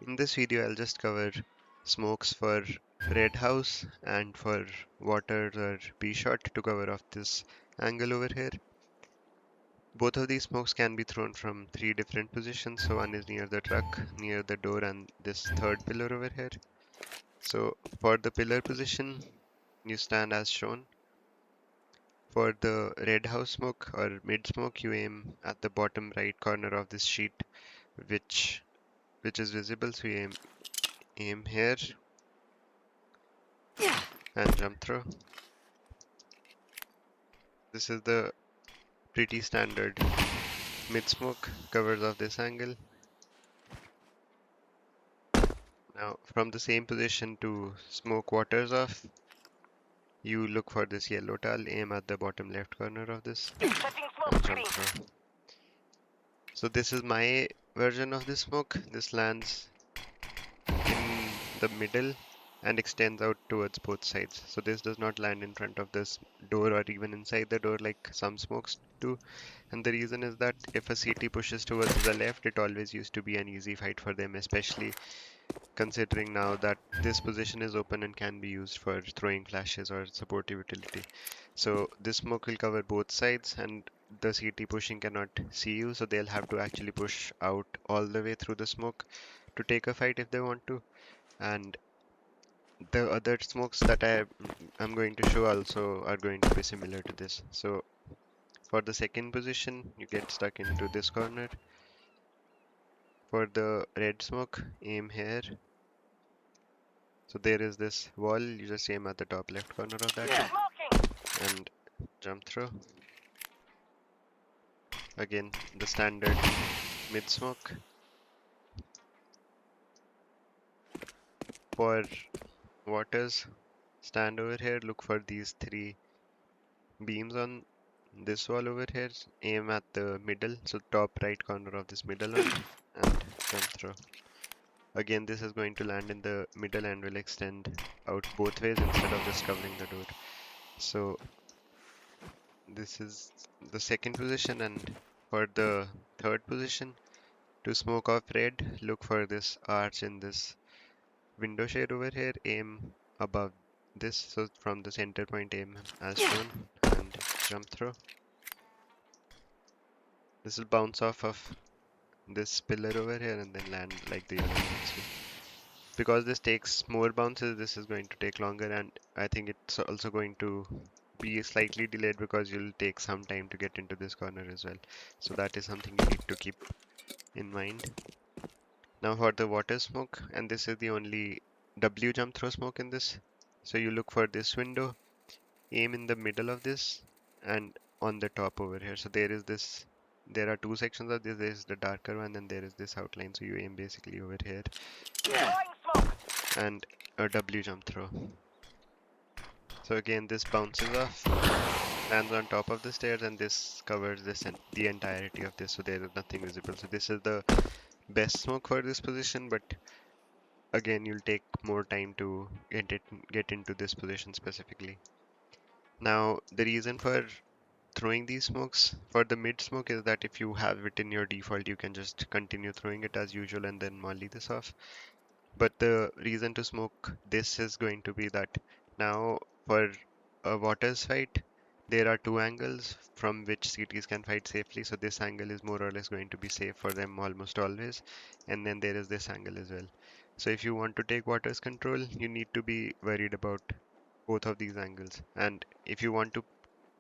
In this video, I'll just cover smokes for red house and for water or B shot to cover off this angle over here. Both of these smokes can be thrown from three different positions. So one is near the truck, near the door, and this third pillar over here. So for the pillar position, you stand as shown. For the red house smoke or mid smoke, you aim at the bottom right corner of this sheet, which is visible. So you aim here and jump through. This is the pretty standard mid smoke covers of this angle. Now from the same position to smoke waters off, you look for this yellow tile, aim at the bottom left corner of this and jump through. So this is my version of this smoke. This lands in the middle and extends out towards both sides. So this does not land in front of this door or even inside the door like some smokes do. And the reason is that if a CT pushes towards the left, it always used to be an easy fight for them, especially considering now that this position is open and can be used for throwing flashes or supportive utility. So this smoke will cover both sides and the CT pushing cannot see you, so they'll have to actually push out all the way through the smoke to take a fight if they want to. And the other smokes that I'm going to show also are going to be similar to this. So for the second position, you get stuck into this corner. For the red smoke, aim here. So there is this wall, you just aim at the top left corner of that and jump through. Again, the standard mid smoke. For waters, stand over here, look for these three beams on this wall over here, aim at the middle, so top right corner of this middle one, and jump through. Again, this is going to land in the middle and will extend out both ways instead of just covering the door. So this is the second position, and for the third position, to smoke off red, look for this arch in this window shade over here, aim above this, so from the center point aim as shown and jump through. This will bounce off of this pillar over here and then land like the other ones. Because this takes more bounces, this is going to take longer, and I think it's also going to be slightly delayed because you'll take some time to get into this corner as well. So that is something you need to keep in mind. Now for the water smoke, and this is the only W jump throw smoke in this. So you look for this window, aim in the middle of this and on the top over here. So there are two sections of this. There is the darker one and there is this outline. So you aim basically over here and a W jump throw. So again, this bounces off, lands on top of the stairs, and this covers this and the entirety of this. So there is nothing visible. So this is the best smoke for this position, but again, you'll take more time to get into this position specifically. Now, the reason for throwing these smokes for the mid smoke is that if you have it in your default, you can just continue throwing it as usual and then molly this off. But the reason to smoke this is going to be that now for a waters fight, there are two angles from which CTs can fight safely. So this angle is more or less going to be safe for them almost always. And then there is this angle as well. So if you want to take waters control, you need to be worried about both of these angles. And if you want to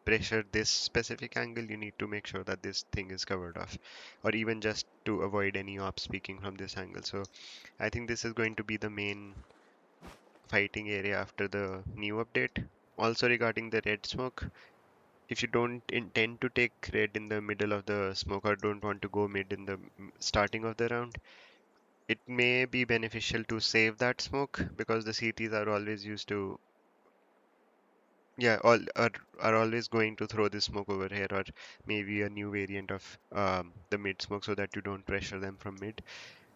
pressure this specific angle, you need to make sure that this thing is covered off, or even just to avoid any ops speaking from this angle. So I think this is going to be the main fighting area after the new update. Also regarding the red smoke, if you don't intend to take red in the middle of the smoke or don't want to go mid in the starting of the round, it may be beneficial to save that smoke because the CTs are always used to, yeah, all are always going to throw this smoke over here, or maybe a new variant of the mid smoke so that you don't pressure them from mid.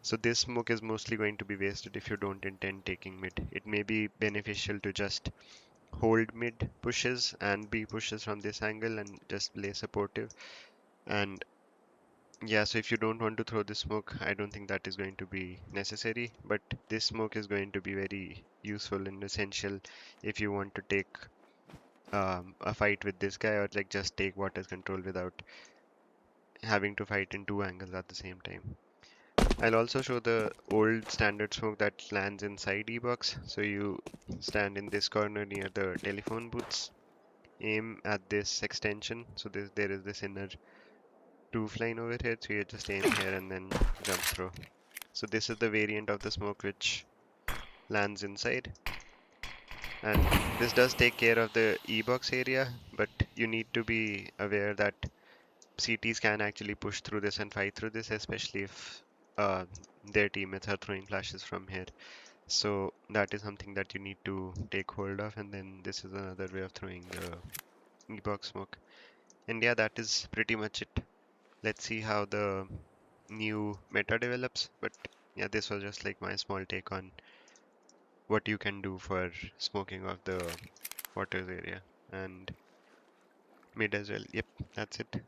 So this smoke is mostly going to be wasted if you don't intend taking mid. It may be beneficial to just hold mid pushes and B pushes from this angle and just play supportive. And Yeah, so if you don't want to throw the smoke, I don't think that is going to be necessary, but this smoke is going to be very useful and essential if you want to take a fight with this guy, or like just take water control without having to fight in two angles at the same time. I'll also show the old standard smoke that lands inside E-box. So you stand in this corner near the telephone booths, aim at this extension. So there is this inner roof line over here. So you just aim here and then jump through. So this is the variant of the smoke which lands inside. And this does take care of the E-box area, but you need to be aware that CTs can actually push through this and fight through this, especially if their teammates are throwing flashes from here. So that is something that you need to take hold of, and then this is another way of throwing the e-box smoke. And yeah, that is pretty much it. Let's see how the new meta develops. But yeah, this was just like my small take on what you can do for smoking of the waters area and mid as well. Yep, that's it.